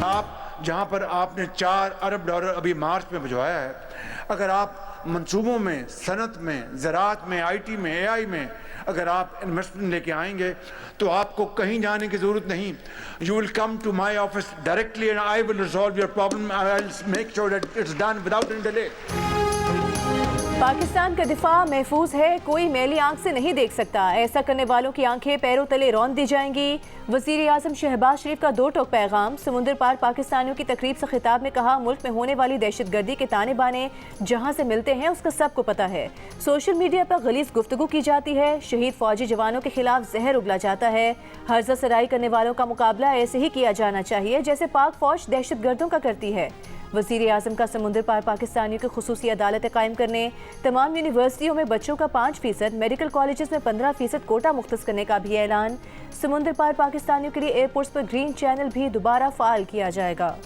आप जहां पर आपने 4 अरब डॉलर अभी मार्च में भिजवाया है, अगर आप मंसूबों में, सनत में, ज़राअत में, IT में, AI में अगर आप इन्वेस्टमेंट लेके आएंगे तो आपको कहीं जाने की ज़रूरत नहीं. You will come to my office directly and I will resolve your problem. I will make sure that it's done without any delay. Pakistan का दिफा महफूज है, कोई मैली आंख से नहीं देख सकता. ऐसा करने वालों की आंखें पैरों तले रौंद दी जाएंगी. वज़ीर आज़म शहबाज शरीफ का 2 टोक पैगाम. समुंदर पार पाकिस्तानियों की तकरीब से खिताब में कहा, मुल्क में होने वाली दहशतगर्दी के ताने बाने जहां से मिलते हैं उसका सबको पता है. सोशल मीडिया पर गलीज़ गुफ्तगू की जाती है. शहीद फौजी जवानों के खिलाफ जहर उगला जाता है. हर्जा सराई करने वालों का मुकाबला ऐसे ही किया जाना चाहिए जैसे पाक फौज दहशतगर्दों का करती है. वज़ीर आज़म का समुंदर पार पाकिस्तानियों की खुसूसी अदालतें कायम करने, तमाम यूनिवर्सिटियों में बच्चों का 5%, मेडिकल कॉलेजेस में 15% कोटा मुख्तस करने का भी ऐलान. समुंदर पार पाकिस्तानियों के लिए एयरपोर्ट्स पर ग्रीन चैनल भी दोबारा फ़ाल किया जाएगा.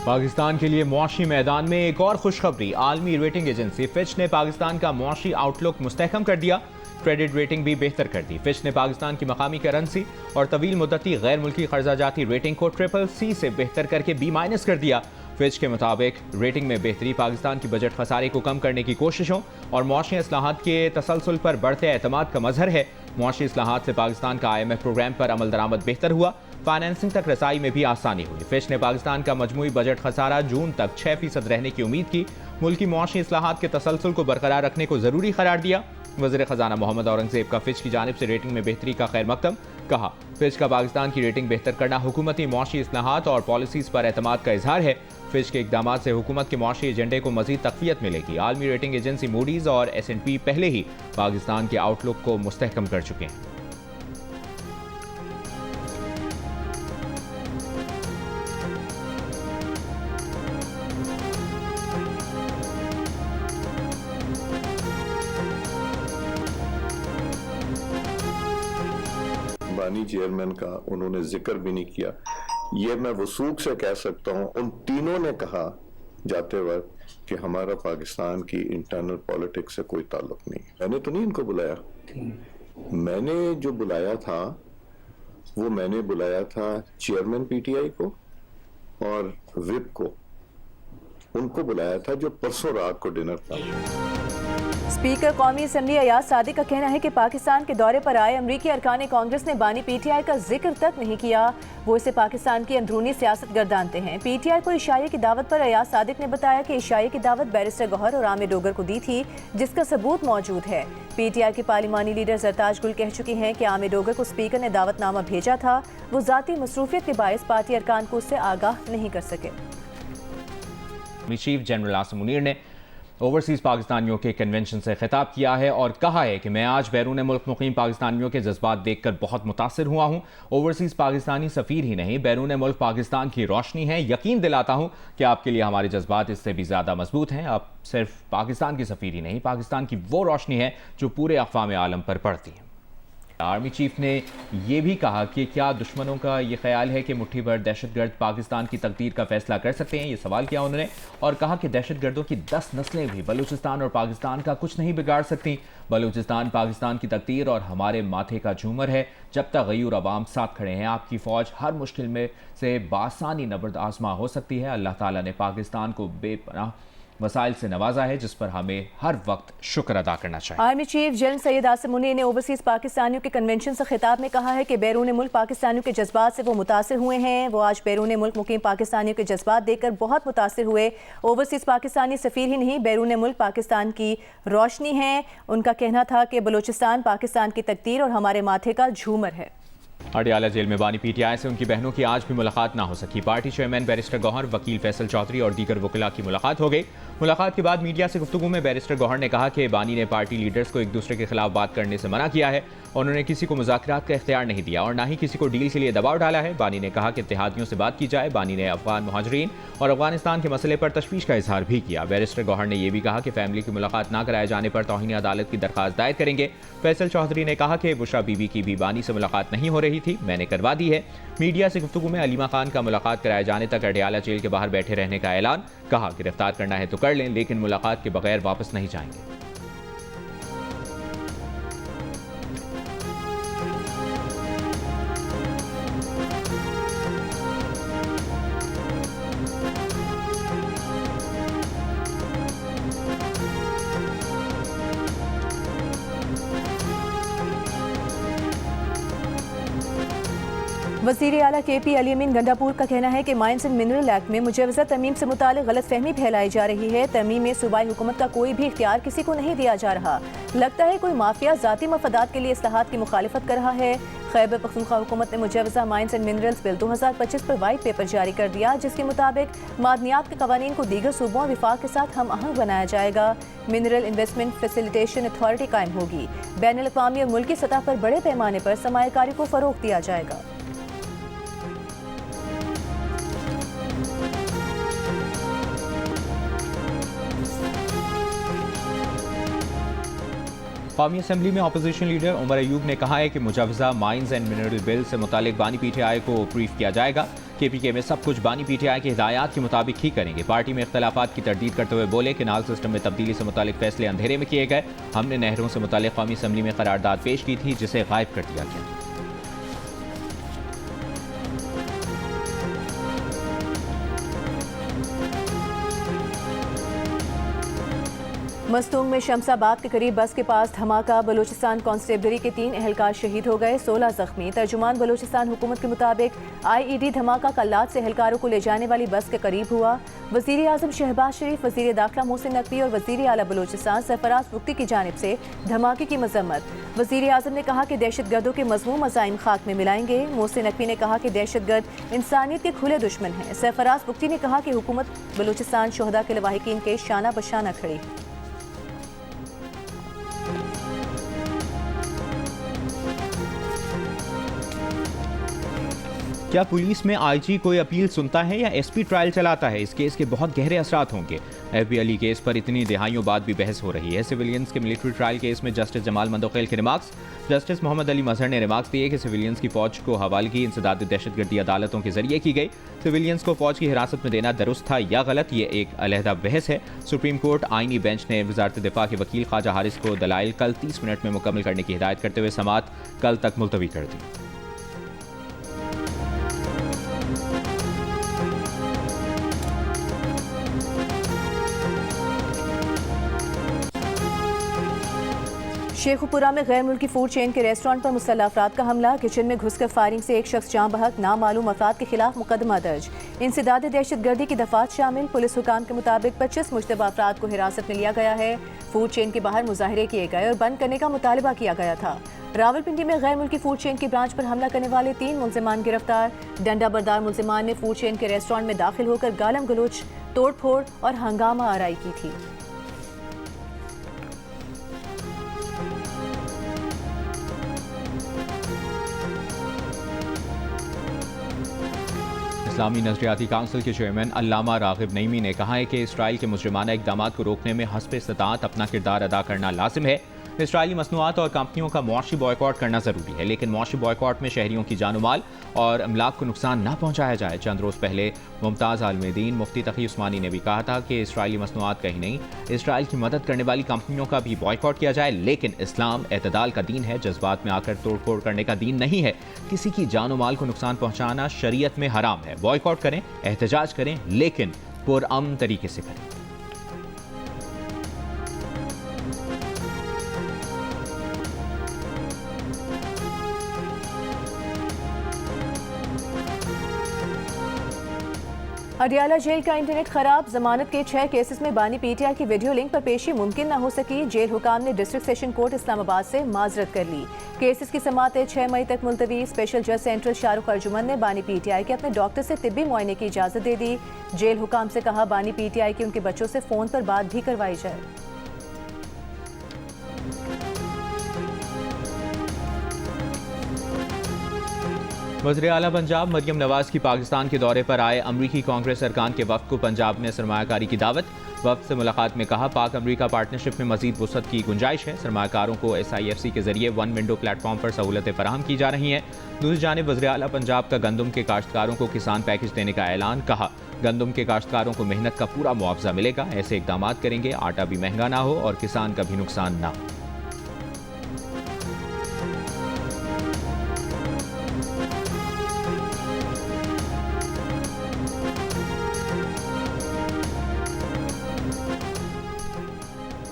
पाकिस्तान के लिए मुआशी मैदान में एक और खुशखबरी. आलमी रेटिंग एजेंसी फिच ने पाकिस्तान का मुआशी आउटलुक मुस्तहकम कर दिया. क्रेडिट रेटिंग भी बेहतर कर दी. फिच ने पाकिस्तान की मकामी करेंसी और तवील मुद्दती गैर मुल्की कर्जा जाती रेटिंग को CCC से बेहतर करके B- कर दिया. फिच के मुताबिक रेटिंग में बेहतरी पाकिस्तान की बजट खसारे को कम करने की कोशिशों और मुआशी इस्लाहात के तसलसल पर बढ़ते एतमाद का मजहर है. मुआशी इस्लाहात से पाकिस्तान का IMF प्रोग्राम पर अमल दरामद बेहतर हुआ. फाइनेंसिंग तक रसाई में भी आसानी हुई. फिच ने पाकिस्तान का मजमूई बजट खसारा जून तक 6% रहने की उम्मीद की. मुल्की मुआशी इस्लाहात के तसलसल को बरकरार रखने को जरूरी करार दिया. वज़ीर ख़जाना मोहम्मद औरंगज़ेब का फिच की जानिब से रेटिंग में बेहतरी का खैर मकदम. कहा, फिच का पाकिस्तान की रेटिंग बेहतर करना हुकूमती मुआशी इस्लाहात और पॉलिसीज़ पर एतमाद का इजहार है. फिच के इक़दामात से हुकूमत के मुआशी एजेंडे को मज़ीद तक़वियत मिलेगी. आलमी रेटिंग एजेंसी मूडीज़ और S&P पहले ही पाकिस्तान के आउटलुक को मुस्तहकम कर चुके हैं. बानी चेयरमैन का उन्होंने जिक्र भी नहीं किया. ये मैं वसूख से कह सकता हूं, उन तीनों ने कहा जाते वक्त कि हमारा पाकिस्तान की इंटरनल पॉलिटिक्स से कोई ताल्लुक नहीं. मैंने तो नहीं इनको बुलाया. मैंने जो बुलाया था वो मैंने बुलाया था चेयरमैन PTI को और विप को. उनको बुलाया था जो परसों रात को डिनर था. स्पीकर कौमी असम्बली अयाज सादिक का कहना है कि पाकिस्तान के दौरे पर आए अमरीकी अरकान कांग्रेस ने बानी PTI का जिक्र तक नहीं किया. वो इसे पाकिस्तान की अंदरूनी सियासत गर्दानते हैं. PTI को इशाये की दावत पर अयाज सादिक ने बताया कि इशाये की दावत बैरिस्टर गौहर और आमिर डोगर को दी थी, जिसका सबूत मौजूद है. PTI की पार्लिमानी लीडर जरताज गुल कह चुकी हैं कि आमिर डोगर को स्पीकर ने दावतनामा भेजा था. वो ज़ाती मसरूफियत के बायस पार्टी अरकान को उससे आगाह नहीं कर सके. चीफ जनरल आसिम मुनीर ने ओवरसीज़ पाकिस्तानियों के कन्वेंशन से खिताब किया है और कहा है कि मैं आज बैरून मुल्क मुकीम पाकिस्तानियों के जज्बात देखकर बहुत मुतासिर हुआ हूँ. ओवरसीज़ पाकिस्तानी सफ़ीर ही नहीं, बैरून मुल्क पाकिस्तान की रोशनी है. यकीन दिलाता हूँ कि आपके लिए हमारे जज्बात इससे भी ज़्यादा मजबूत हैं. आप सिर्फ पाकिस्तान की सफ़ीर ही नहीं, पाकिस्तान की वो रोशनी है जो पूरे अक़वाम आलम पर पड़ती है. आर्मी चीफ ने यह भी कहा कि क्या दुश्मनों का ये ख्याल है कि मुट्ठी भर दहशतगर्द पाकिस्तान की तकदीर का फैसला कर सकते हैं. ये सवाल किया उन्होंने और कहा कि दहशतगर्दों की 10 नस्लें भी बलूचिस्तान और पाकिस्तान का कुछ नहीं बिगाड़ सकती. बलूचिस्तान पाकिस्तान की तकदीर और हमारे माथे का झूमर है. जब तक गयूर अवाम साथ खड़े हैं, आपकी फ़ौज हर मुश्किल में से बासानी नबर्द आजमा हो सकती है. अल्लाह ताला ने पाकिस्तान को बेपनाह वसाइल से नवाजा है, जिस पर हमें हर वक्त शुक्र अदा करना चाहिए. Army chief general Syed Asim Munir ने ओवरसीज़ पाकिस्तानियों के कन्वेंशन से खिताब में कहा है कि बैरून मुल्क पाकिस्तानियों के जज्बात से वो मुतासिर हुए हैं. वो आज बैरून मुल्क मुकीम पाकिस्तानियों के जज्बात देखकर बहुत मुतासिर हुए. ओवरसीज़ पाकिस्तानी सफ़ीर ही नहीं, बैरून मुल्क पाकिस्तान की रोशनी है. उनका कहना था कि बलूचिस्तान पाकिस्तान की तकदीर और हमारे माथे का झूमर है. अडियाला जेल में बानी PTI से उनकी बहनों की आज भी मुलाकात ना हो सकी. पार्टी चेयरमैन बैरिस्टर गौहर, वकील फैसल चौधरी और दीगर वकीला की मुलाकात हो गई. मुलाकात के बाद मीडिया से गुफ्तगू में बैरिस्टर गौहर ने कहा कि बानी ने पार्टी लीडर्स को एक दूसरे के खिलाफ बात करने से मना किया है. उन्होंने किसी को मुज़ाकरात का इख्तियार नहीं दिया और ना ही किसी को डील के लिए दबाव डाला है. बानी ने कहा कि इत्तेहादियों से बात की जाए. बानी ने अफगान मुहाजिरीन और अफगानिस्तान के मसले पर तशवीश का इजहार भी किया. बैरिस्टर गौहर ने यह भी कहा कि फैमिली की मुलाकात ना कराए जाने पर तौहीन अदालत की दरखास्त दायर करेंगे. फैसल चौधरी ने कहा कि बुशरा बीबी की भी बानी से मुलाकात नहीं हो रही थी, मैंने करवा दी है। मीडिया से गुफ्तगू में अलीमा खान का मुलाकात कराए जाने तक अडयाला जेल के बाहर बैठे रहने का ऐलान। कहा गिरफ्तार करना है तो कर लें, लेकिन मुलाकात के बगैर वापस नहीं जाएंगे। वज़ीर आला KP अली अमीन गंडापुर का कहना है कि माइंस एंड मिनरल एक्ट में मुजवज़ा तरमीम से मुतालिक गलत फहमी फैलाई जा रही है। तरमीम में सूबाई हुकूमत का कोई भी इख्तियार किसी को नहीं दिया जा रहा। लगता है कोई माफिया ज़ाती मफादात के लिए इस्लाहात की मुखालिफत कर रहा है। खैबर पख्तूनख्वा हुकूमत ने मुजवज़ा माइंस एंड मिनरल्स बिल 2025 पर वाइट पेपर जारी कर दिया, जिसके मुताबिक मादनियात के कवानीन को दीगर सूबों और विफाक के साथ हम आहंग बनाया जाएगा। मिनरल इन्वेस्टमेंट फैसिलिटेशन अथॉरिटी कायम होगी। बैनुल अक़वामी और मुल्की सतह पर बड़े पैमाने पर सरमायाकारी को फ़रोग़ दिया जाएगा। कौमी असम्बली में अपोजिशन लीडर उमर अयूब ने कहा है कि मुजवज़ा माइंस एंड मिनरल बिल से मुतालिक बानी PTI को ब्रीफ किया जाएगा। KPK में सब कुछ बानी PTI की हिदायत के मुताबिक ही करेंगे। पार्टी में इख्तलाफात की तरदीद करते हुए बोले कि नाल सिस्टम में तब्दीली से मुतालिक फैसले अंधेरे में किए गए। हमने नहरों से मुतालिक कौमी असम्बली में करारदाद पेश की थी, जिसे गायब कर दिया गया। मस्तूंग में शमसाबाद के करीब बस के पास धमाका। बलूचिस्तान कांस्टेबलरी के 3 एहलकार शहीद हो गए, 16 जख्मी। तर्जुमान बलूचिस्तान हुकूमत के मुताबिक IED धमाका कल्लात से एहलकारों को ले जाने वाली बस के करीब हुआ। वज़ीर आज़म शहबाज शरीफ, वज़ीर दाखिला मोहसिन नकवी और वज़ीर आला बलूचिस्तान सरफराज बुख्ती की जानिब से धमाके की मजम्मत। वज़ीर आज़म ने कहा कि दहशतगर्दों के मज़मूम अज़ाइम खाक में मिलाएंगे। मोहसिन नकवी ने कहा कि दहशतगर्द इंसानियत के खुले दुश्मन हैं। सरफराज बुख्ती ने कहा कि हुकूमत बलूचिस्तान शोहदा के लवाहिकीन के शाना बशाना खड़ी। क्या पुलिस में IG कोई अपील सुनता है या SP ट्रायल चलाता है? इस केस के बहुत गहरे असरात होंगे। FB अली केस पर इतनी दिहाइयों बाद भी बहस हो रही है। सिविलियंस के मिलिट्री ट्रायल केस में जस्टिस जमाल मंदोखेल के रिमार्क्स। जस्टिस मोहम्मद अली मजहर ने रिमार्क्स दिए कि सिविलियंस की फौज को हवालगी इंसदाद दहशतगर्दी अदालतों के जरिए की गई। सिविलियंस को फौज की हिरासत में देना दुरुस्त था या गलत, ये एक अलहदा बहस है। सुप्रीम कोर्ट आईनी बेंच ने वजारत दिफा के वकील ख्वाजा हारिस को दलाइल कल 30 मिनट में मुकम्मल करने की हिदायत करते हुए समाअत कल तक मुलतवी कर दी। शेखुपुरा में गैर मुल्की फूड चेन के रेस्टोरेंट पर मुसल्लह अफराद का हमला। किचन में घुसकर फायरिंग से एक शख्स जाँ बहक, नामालूम अफराद के खिलाफ मुकदमा दर्ज। इंसदाद दहशतगर्दी की दफात शामिल। पुलिस हुकाम के मुताबिक 25 मुश्तबा अफराद को हिरासत में लिया गया है। फूड चेन के बाहर मुजाहरे किए गए और बंद करने का मुतालबा किया गया था। रावलपिंडी में गैर मुल्की फूड चेन की ब्रांच पर हमला करने वाले 3 मुलजिमान गिरफ्तार। डंडा बरदार मुलजिमान ने फूड चेन के रेस्टोरेंट में दाखिल होकर गालम गलोच, तोड़ फोड़ और हंगामा आराई की थी। इस्लामी नजरियाती काउंसिल के चेयरमैन अल्लामा रागिब नईमी ने कहा है कि इसराइल के मुजरिमाना इक़दाम को रोकने में हस्ब इस्तिताअत अपना किरदार अदा करना लाजिम है। इसराइली मसनूआत और कंपनियों का मुआशी बॉयकॉट करना ज़रूरी है, लेकिन मुआशी बॉयकॉट में शहरियों की जान माल और अमलाक को नुकसान न पहुँचाया जाए। चंद रोज़ पहले मुमताज़ आलमदीन मुफ्ती तकी उस्मानी ने भी कहा था कि इसराइली मसनूआत कहीं नहीं, इसराइल की मदद करने वाली कंपनियों का भी बॉयकॉट किया जाए। लेकिन इस्लाम एतदाल का दीन है, जज्बात में आकर तोड़ फोड़ करने का दीन नहीं है। किसी की जान माल को नुकसान पहुँचाना शरीयत में हराम है। बॉयकॉट करें, एहतजाज करें, लेकिन पुरअमन तरीके से करें। अडयाला जेल का इंटरनेट खराब। जमानत के 6 केसेस में बानी PTI की वीडियो लिंक पर पेशी मुमकिन न हो सकी। जेल हुकाम ने डिस्ट्रिक्ट सेशन कोर्ट इस्लामाबाद से माजरत कर ली। केसेस की समाअतें 6 मई तक मुलतवी। स्पेशल जज सेंट्रल शाहरुख अर्जुमन ने बानी PTI के अपने डॉक्टर से तिब्बी मुआयने की इजाजत दे दी। जेल हुकाम से कहा बानी PTI की उनके बच्चों से फोन पर बात भी करवाई जाए। वज़ीर आला पंजाब मरियम नवाज की पाकिस्तान के दौरे पर आए अमरीकी कांग्रेस अरकान के वफ़द को पंजाब में सरमायाकारी की दावत। वफ्द से मुलाकात में कहा, पाक अमरीका पार्टनरशिप में मजीद वुसअत की गुंजाइश है। सरमाकारों को SIFC के जरिए वन विंडो प्लेटफॉर्म पर सहूलतें फराहम की जा रही हैं। दूसरी जानिब वज़ीर आला पंजाब का गंदम के काश्तकारों को किसान पैकेज देने का ऐलान। कहा, गंदम के काश्तकारों को मेहनत का पूरा मुआवजा मिलेगा। ऐसे इकदाम करेंगे आटा भी महंगा ना हो और किसान का भी नुकसान ना हो।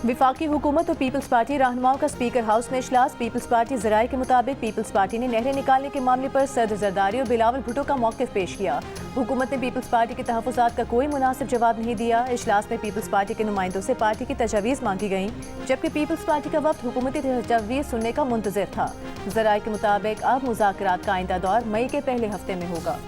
विफाकी हुकूमत और पीपल्स पार्टी रहनुमाओं का स्पीकर हाउस में इजलास। पीपल्स पार्टी ज़राए के मुताबिक पीपल्स पार्टी ने नहरें निकालने के मामले पर सदर जरदारी और बिलावल भुट्टो का मौक़िफ़ पेश किया। हुकूमत ने पीपल्स पार्टी के तहफ़्फ़ुज़ात का कोई मुनासिब जवाब नहीं दिया। इजलास में पीपल्स पार्टी के नुमाइंदों से पार्टी की तजावीज़ मांगी गईं, जबकि पीपल्स पार्टी का वफ्द हुकूमती तजावीज़ सुनने का मुंतज़िर था। ज़राए के मुताबिक अब मुज़ाकरात का आइंदा दौर मई के पहले हफ्ते में होगा।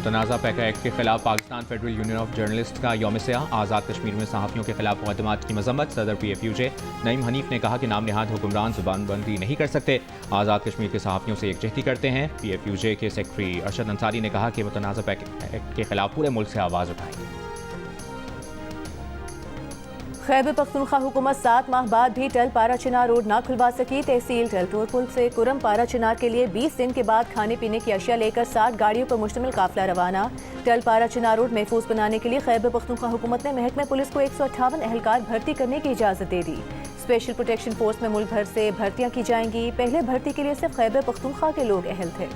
तनाज़ा पैका एक्ट के खिलाफ Pakistan federal union of journalist का यौम सियाह। आज़ाद कश्मीर में सहाफ़ियों के खिलाफ मुक़दमात की मज़म्मत। सदर PFUJ नईम हनीफ ने कहा कि नाम निहाद हुक्मरान ज़ुबानबंदी नहीं कर सकते। आज़ाद कश्मीर के सहाफ़ियों से यकजहती करते हैं। PFUJ के सेक्रेटरी अरशद अंसारी ने कहा कि मुतनाज़ा पैका एक्ट के खिलाफ पूरे मुल्क से आवाज़ उठाएंगे। खैबर पख्तूनख्वा हुकूमत 7 माह बाद भी टल पारा चिनार रोड ना खुलवा सकी। तहसील टलटोर पुल से कुरम पारा चिनार के लिए 20 दिन के बाद खाने पीने की अशिया लेकर 60 गाड़ियों पर मुश्तमिल काफिला रवाना। टल पारा चिनार रोड महफूज बनाने के लिए खैबर पख्तूनख्वा हुकूमत ने महकमे पुलिस को 158 एहलकार भर्ती करने की इजाज़त दे दी। स्पेशल प्रोटेक्शन फोर्स में मुल्क भर से भर्तियाँ की जाएंगी। पहले भर्ती के लिए सिर्फ खैबर पख्तूनख्वा के लोग अहल थे।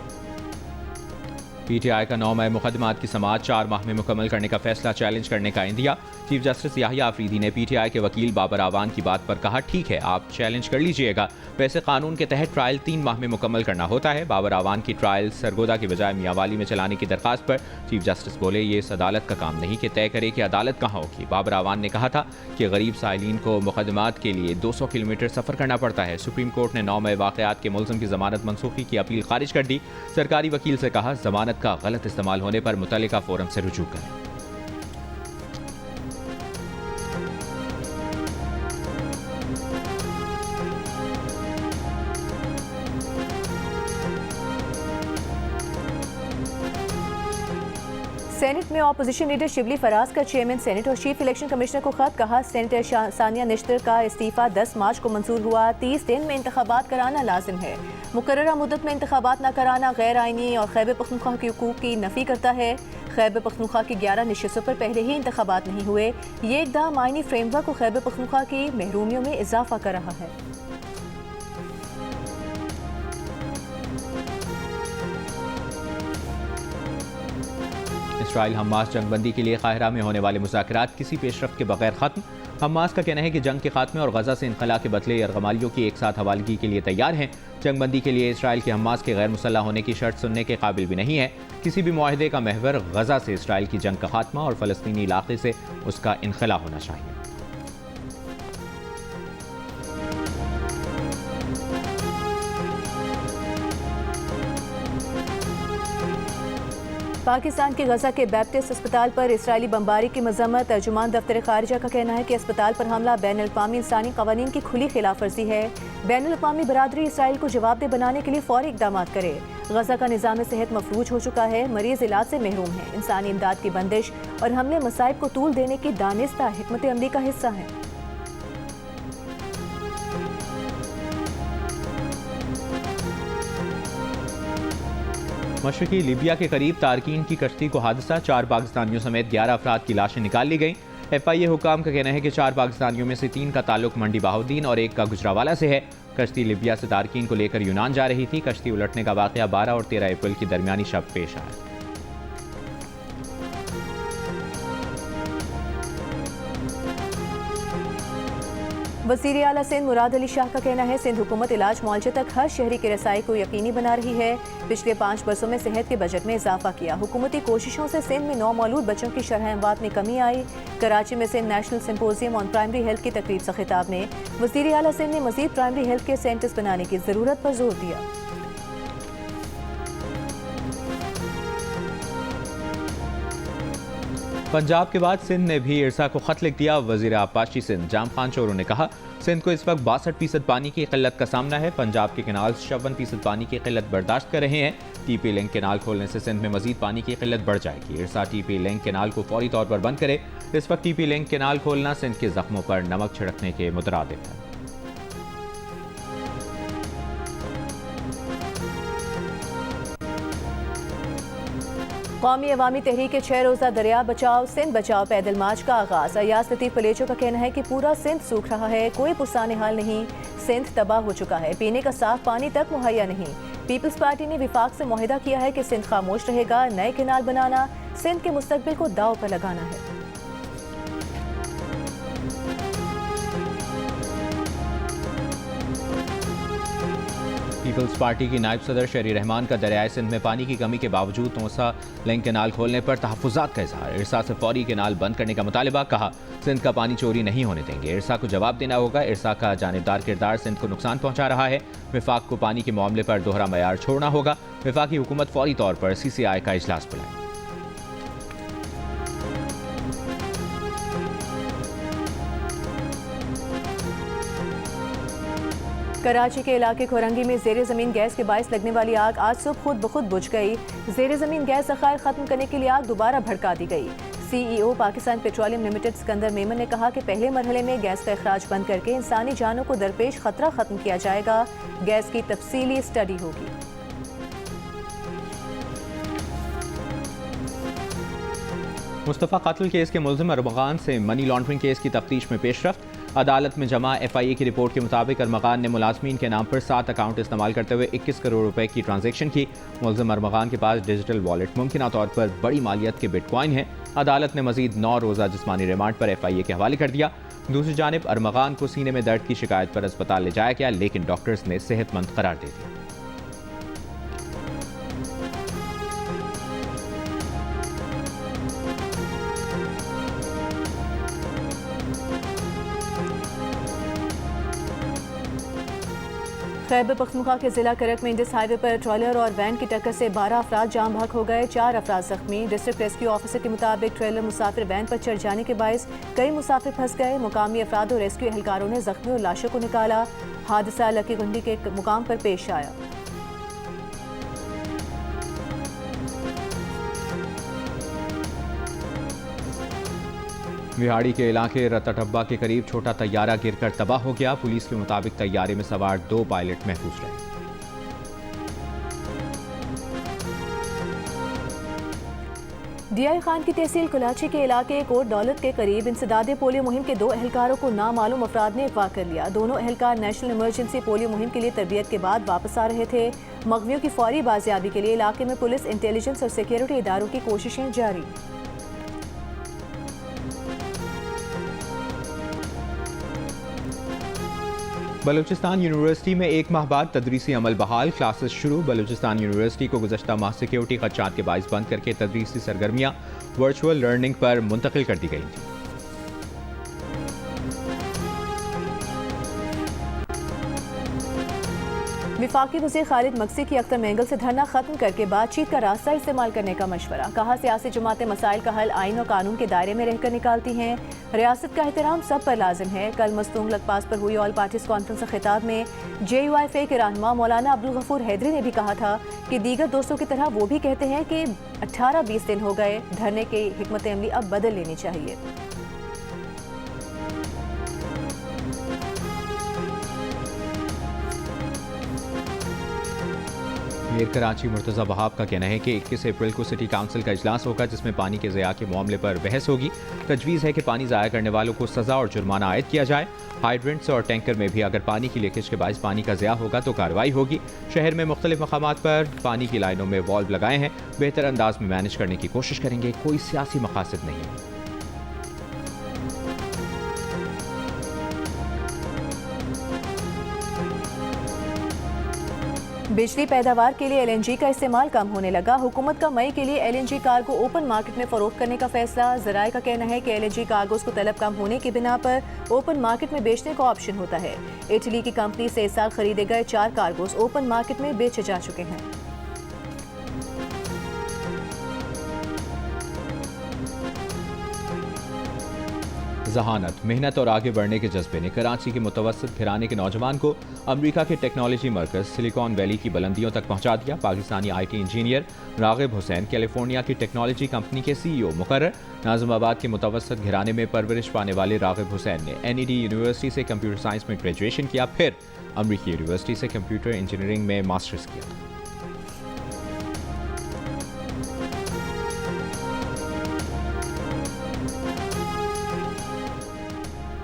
PTI का 9 मई मुकदमात की समाअत 4 माह में मुकम्मल करने का फैसला चैलेंज करने का इंदिया। चीफ जस्टिस याहिया आफरीदी ने PTI के वकील बाबर आवान की बात पर कहा, ठीक है आप चैलेंज कर लीजिएगा, वैसे कानून के तहत ट्रायल 3 माह में मुकम्मल करना होता है। बाबर आवान की ट्रायल सरगोदा की बजाय मियावाली में चलाने की दरखास्त पर चीफ जस्टिस बोले, ये इस अदालत का काम नहीं कि तय करे कि अदालत कहाँ होगी। बाबर आवान ने कहा था कि गरीब साइलिन को मुकदमात के लिए 200 किलोमीटर सफ़र करना पड़ता है। सुप्रीम कोर्ट ने 9 मई वाक़यात के मुलज़िम की ज़मानत मनसूखी की अपील खारिज कर दी। सरकारी वकील से कहा, ज़मानत का गलत इस्तेमाल होने पर मुतल्लिका फोरम से रुजू करें। सेनेट में ऑपोजिशन लीडर शिबली फराज का चेयरमैन सेनेट और चीफ इलेक्शन कमिश्नर को खत। कहा, सेनेटर सानिया निश्तर का इस्तीफा 10 मार्च को मंजूर हुआ। 30 दिन में इंतखाबात कराना लाजिम है। मुकर्ररा मुद्दत में इंतखाबात न कराना गैर आइनी और खैबर पख्तूनख्वा के हुकूक की नफी करता है। खैबर पख्तूनख्वा की 11 नशिस्तों पर पहले ही इंतखाबात नहीं हुए। ये इक़दाम आइनी फ्रेमवर्क और खैबर पख्तूनख्वा की महरूमियों में इजाफा कर रहा है। इसराइल हमास जंगबंदी के लिए काहिरा में होने वाले मुज़ाकरात किसी पेशरफ्त के बगैर ख़त्म। हमास का कहना है कि जंग के खात्मे और गजा से इनखला के बदले यरगमालियों की एक साथ हवालगी के लिए तैयार हैं। जंगबंदी के लिए इसराइल के हमास के गैर मुसल्लह होने की शर्त सुनने के काबिल भी नहीं है। किसी भी मुआहदे का महवर गजा से इसराइल की जंग का खात्मा और फ़लस्तीनी इलाके से उसका इनखला होना चाहिए। पाकिस्तान के गजा के बैप्टिस्ट अस्पताल पर इसराइली बमबारी की मजम्मत। तर्जुमान दफ्तर खारिजा का कहना है कि अस्पताल पर हमला बैनुल-अक़वामी इंसानी क़वानीन की खुली खिलाफ वर्जी है। बैनुल-अक़वामी बरादरी इसराइल को जवाबदेह बनाने के लिए फौरी इक़दाम करे। गजा का निज़ाम सेहत मफलूज हो चुका है, मरीज इलाज से महरूम है। इंसानी इमदाद की बंदिश और हमले मसाइब को तूल देने की दानिस्ता हिकमत अमली का हिस्सा है। मशरकी लीबिया के करीब तारकीन की कश्ती को हादसा, 4 पाकिस्तानियों समेत 11 अफराद की लाशें निकाल ली गईं। FIA हुकाम का कहना है कि 4 पाकिस्तानियों में से 3 का ताल्लुक मंडी बहाउद्दीन और 1 का गुजरावाला से है। कश्ती लीबिया से तारकीन को लेकर यूनान जा रही थी। कश्ती उलटने का वाक़या 12 और 13 अप्रैल की दरमियानी शब पेश आया। वज़ीर आला सिंध मुराद अली शाह का कहना है, सिंध हुकूमत इलाज मुआलजे तक हर शहरी की रसाई को यकीनी बना रही है। पिछले 5 बरसों में सेहत के बजट में इजाफा किया। हुकूमती कोशिशों से सिंध में नौमौलूद बच्चों की शरह अमवात में कमी आई। कराची में Sindh national symposium on primary health की तकरीब से खिताब में वज़ीर आला सिंध ने मज़ीद प्राइमरी हेल्थ केयर सेंटर्स बनाने की ज़रूरत पर जोर दिया। पंजाब के बाद सिंध ने भी इरसा को खत लिख दिया। वजीर आबपाशी सिंध जाम खान चोरों ने कहा, सिंध को इस वक्त 62% पानी की किल्लत का सामना है। पंजाब के कैनाल 56% पानी की किल्लत बर्दाश्त कर रहे हैं। टीपी लिंक कैनाल खोलने से सिंध में मजीद पानी की किल्लत बढ़ जाएगी। इरसा टीपी लिंक कैनाल को फौरी तौर पर बंद करे। इस वक्त टीपी लिंक कैनाल खोलना सिंध के जख्मों पर नमक छिड़कने के मुतरादिफ है। कौमी अवामी तहरीक के 6 रोज़ा दरिया बचाओ सिंध बचाओ पैदल मार्च का आगाज। अयाज लतीफ पलेचो का कहना है कि पूरा सिंध सूख रहा है, कोई पुरसाने हाल नहीं। सिंध तबाह हो चुका है, पीने का साफ पानी तक मुहैया नहीं। पीपल्स पार्टी ने विफाक से मुआहिदा किया है कि सिंध खामोश रहेगा। नए कैनाल बनाना सिंध के मुस्तकबिल को दाव पर लगाना है। पीपल्स पार्टी की नायब सदर शहरी रहमान का दरियाए सिंध में पानी की कमी के बावजूद तोसा लिंक कैनाल खोलने पर तहफ़्फ़ुज़ात का इज़हार। इरसा से फौरी कैनाल बंद करने का मुतालिबा। कहा, सिंध का पानी चोरी नहीं होने देंगे। इरसा को जवाब देना होगा। इरसा का जानिबदार किरदार सिंध को नुकसान पहुंचा रहा है। विफाक को पानी के मामले पर दोहरा मयार छोड़ना होगा। विफाकी हुकूमत फौरी तौर पर CCI का इजलास बुलाए। कराची के इलाके खोरंगी में जेर ज़मीन गैस के बायस लगने वाली आग आज सुबह खुद ब खुद बुझ गई। जेर ज़मीन गैस ज़खायर ख़त्म करने के लिए आग दोबारा भड़का दी गई। CEO Pakistan petroleum limited Sikandar Memon ने कहा कि पहले मरहले में गैस का अखराज बंद करके इंसानी जानों को दरपेश खतरा ख़त्म किया जाएगा। गैस की तफसीली स्टडी होगी। मुस्तफ़ा कत्ल केस के मुल्ज़िम अरमगान से मनी लॉन्ड्रिंग केस की तफ्तीश में पेशरफ्त। अदालत में जमा FIA की रिपोर्ट के मुताबिक अरमगान ने मुलाजमीन के नाम पर 7 अकाउंट इस्तेमाल करते हुए 21 करोड़ रुपए की ट्रांजैक्शन की। मुल्ज़िम अरमगान के पास डिजिटल वॉलेट मुमकिन तौर पर बड़ी मालियत के बिटकॉइन है। अदालत ने मजीद 9 रोज़ा जिस्मानी रिमांड पर FIA के हवाले कर दिया। दूसरी जानिब अरमगान को सीने में दर्द की शिकायत पर अस्पताल ले जाया गया, लेकिन डॉक्टर्स ने सेहतमंद करार दे दिया। खैबर पख्तूनख्वा के जिला करक में इंडस हाईवे पर ट्रेलर और वैन की टक्कर से 12 अफराद जाम भाग हो गए, 4 अफराद जख्मी। डिस्ट्रिक्ट रेस्क्यू ऑफिसर के मुताबिक ट्रेलर मुसाफिर वैन पर चढ़ जाने के बायस कई मुसाफिर फंस गए। मुकामी अफराद और रेस्क्यू एहलकारों ने जख्मी और लाशों को निकाला। हादसा लकी गुंडी के मुकाम पर पेश आया। विहाड़ी के इलाके रत्ताटब्बा के करीब छोटा तैयारा गिरकर तबाह हो गया। पुलिस के मुताबिक तैयारे में सवार 2 पायलट महफूज रहे। DI खान की तहसील कुलाची के इलाके कोट दौलत के करीब इंसदादे पोलियो मुहिम के 2 एहलकारों को नामालूम अफराद ने अगवा कर लिया। दोनों एहलकार नेशनल इमरजेंसी पोलियो मुहिम के लिए तरबियत के बाद वापस आ रहे थे। मगवियों की फौरी बाजियाबी के लिए इलाके में पुलिस, इंटेलिजेंस और सिक्योरिटी इदारों की कोशिशें जारी। बलूचिस्तान यूनिवर्सिटी में 1 माह बाद तदरीसी अमल बहाल, क्लासेस शुरू। बलूचिस्तान यूनिवर्सिटी को गुज़श्ता माह सिक्योरिटी खदशात के बाइस बंद करके तदरीसी सरगर्मियाँ वर्चुअल लर्निंग पर मुंतकिल कर दी गई थी। विफाकी वज़ीर खालिद मक्सी की अख्तर मैंगल से धरना खत्म करके बातचीत का रास्ता इस्तेमाल करने का मशवरा। कहा, सियासी जमातें मसाइल का हल आइन और कानून के दायरे में रहकर निकालती हैं। रियासत का एहतराम सब पर लाजिम है। कल मस्तूंग लकपास पर हुई ऑल पार्टीज कॉन्फ्रेंस के खिताब में JUIFA के रहनुमा मौलाना अब्दुल गफूर हैदरी ने भी कहा था कि दीगर दोस्तों की तरह वो भी कहते हैं कि 18-20 दिन हो गए, धरने की हिकमत अमली अब बदल लेनी चाहिए। मेयर कराची मुर्तज़ा वहाब का कहना है कि 21 अप्रैल को सिटी काउंसिल का इजलास होगा, जिसमें पानी के ज़या के मामले पर बहस होगी। तजवीज़ है कि पानी ज़ाया करने वालों को सज़ा और जुर्माना आयद किया जाए। हाइड्रेंट्स और टैंकर में भी अगर पानी की लीकेज के बायस पानी का ज़या होगा तो कार्रवाई होगी। शहर में मुख्तलिफ मकामात पर पानी की लाइनों में वॉल्व लगाए हैं, बेहतर अंदाज में मैनेज करने की कोशिश करेंगे। कोई सियासी मकासद नहीं है। बिजली पैदावार के लिए LNG का इस्तेमाल कम होने लगा। हुकूमत का मई के लिए LNG कार्गो ओपन मार्केट में फरोख्त करने का फैसला। ज़राए का कहना है कि LNG कार्गोज को तलब कम होने की बिना पर ओपन मार्केट में बेचने का ऑप्शन होता है। इटली की कंपनी से इस साल खरीदे गए 4 कार्गोज ओपन मार्केट में बेचे जा चुके हैं। जहानत, मेहनत और आगे बढ़ने के जज्बे ने कराची के मुतवस्सित घराने के नौजवान को अमेरिका के टेक्नोलॉजी मरकज सिलिकॉन वैली की बुलंदियों तक पहुंचा दिया। Pakistani IT engineer Raghib Hussain California की टेक्नोलॉजी कंपनी के CEO मुकर्रर। नाज़िमाबाद के मुतवस्सित घराने में परवरिश पाने वाले रागिब हुसैन ने NED यूनिवर्सिटी से कंप्यूटर साइंस में ग्रेजुएशन किया, फिर अमेरिकी यूनिवर्सिटी से कंप्यूटर इंजीनियरिंग में मास्टर्स किया।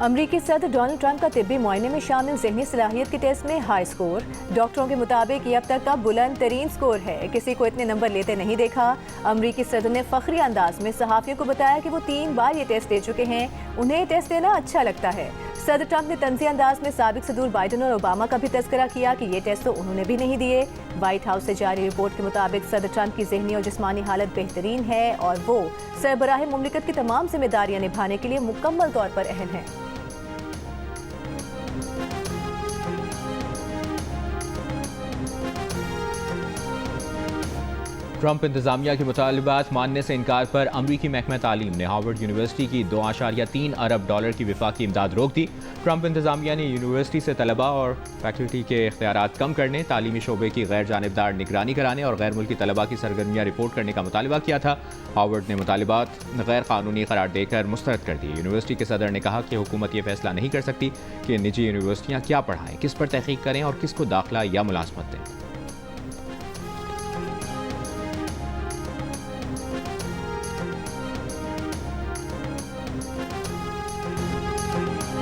अमरीकी सदर डोनाल्ड ट्रंप का तिब्बी मुआयने में शामिल ज़हनी सलाहियत के टेस्ट में हाई स्कोर। डॉक्टरों के मुताबिक ये अब तक का बुलंद तरीन स्कोर है, किसी को इतने नंबर लेते नहीं देखा। अमरीकी सदर ने फख्री अंदाज में सहाफ़ियों को बताया कि वो 3 बार ये टेस्ट दे चुके हैं, उन्हें ये टेस्ट देना अच्छा लगता है। सदर ट्रंप ने तंज़ी अंदाज में साबिक सदूर बाइडन और ओबामा का भी तज़किरा किया कि ये टेस्ट तो उन्होंने भी नहीं दिए। व्हाइट हाउस से जारी रिपोर्ट के मुताबिक सदर ट्रंप की ज़हनी और जिस्मानी हालत बेहतरीन है और वो सरबराह मुमलिकत की तमाम जिम्मेदारियाँ निभाने के लिए मुकम्मल तौर पर अहल हैं। ट्रंप इंतजामिया के मुतालिबात मानने से इनकार पर अमरीकी महकमा तालीम ने हार्वर्ड यूनिवर्सिटी की $2.3 अरब की विफाकी इमदाद रोक दी। ट्रंप इंतजामिया ने यूनिवर्सिटी से तलबा और फैकल्टी के इख्तियारात कम करने, तालीमी शोबे की गैर जानिबदार निगरानी कराने और गैर मुल्की तलबा की सरगर्मियाँ रिपोर्ट करने का मुतालबा किया था। हार्वर्ड ने मुतालिबात गैर कानूनी करार देकर मुस्तरद कर दिए। यूनिवर्सिटी के सदर ने कहा कि हुकूमत ये फैसला नहीं कर सकती कि निजी यूनिवर्सिटियाँ क्या पढ़ाएं, किस पर तहकीक करें और किसको दाखिला या मुलाजमत दें।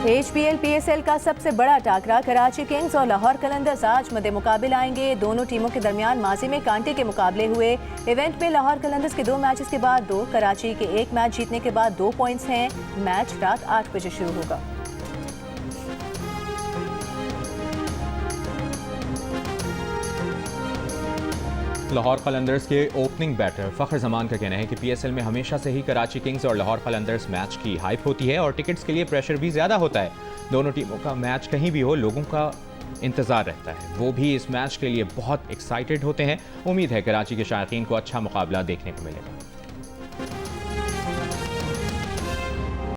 HBL PSL का सबसे बड़ा टाकरा कराची किंग्स और लाहौर कलंदर्स आज मद्दे मुकाबिल आएंगे। दोनों टीमों के दरमियान माजी में कांटे के मुकाबले हुए। इवेंट में लाहौर कलंदर्स के 2 मैचेस के बाद 2, कराची के 1 मैच जीतने के बाद 2 पॉइंट्स हैं। मैच रात 8 बजे शुरू होगा। लाहौर कलंदर्स के ओपनिंग बैटर फ़ख्र जमान का कहना है कि PSL में हमेशा से ही कराची किंग्स और लाहौर कलंदर्स मैच की हाइप होती है और टिकट्स के लिए प्रेशर भी ज़्यादा होता है। दोनों टीमों का मैच कहीं भी हो, लोगों का इंतज़ार रहता है, वो भी इस मैच के लिए बहुत एक्साइटेड होते हैं। उम्मीद है कराची के शायकीन को अच्छा मुकाबला देखने को मिलेगा।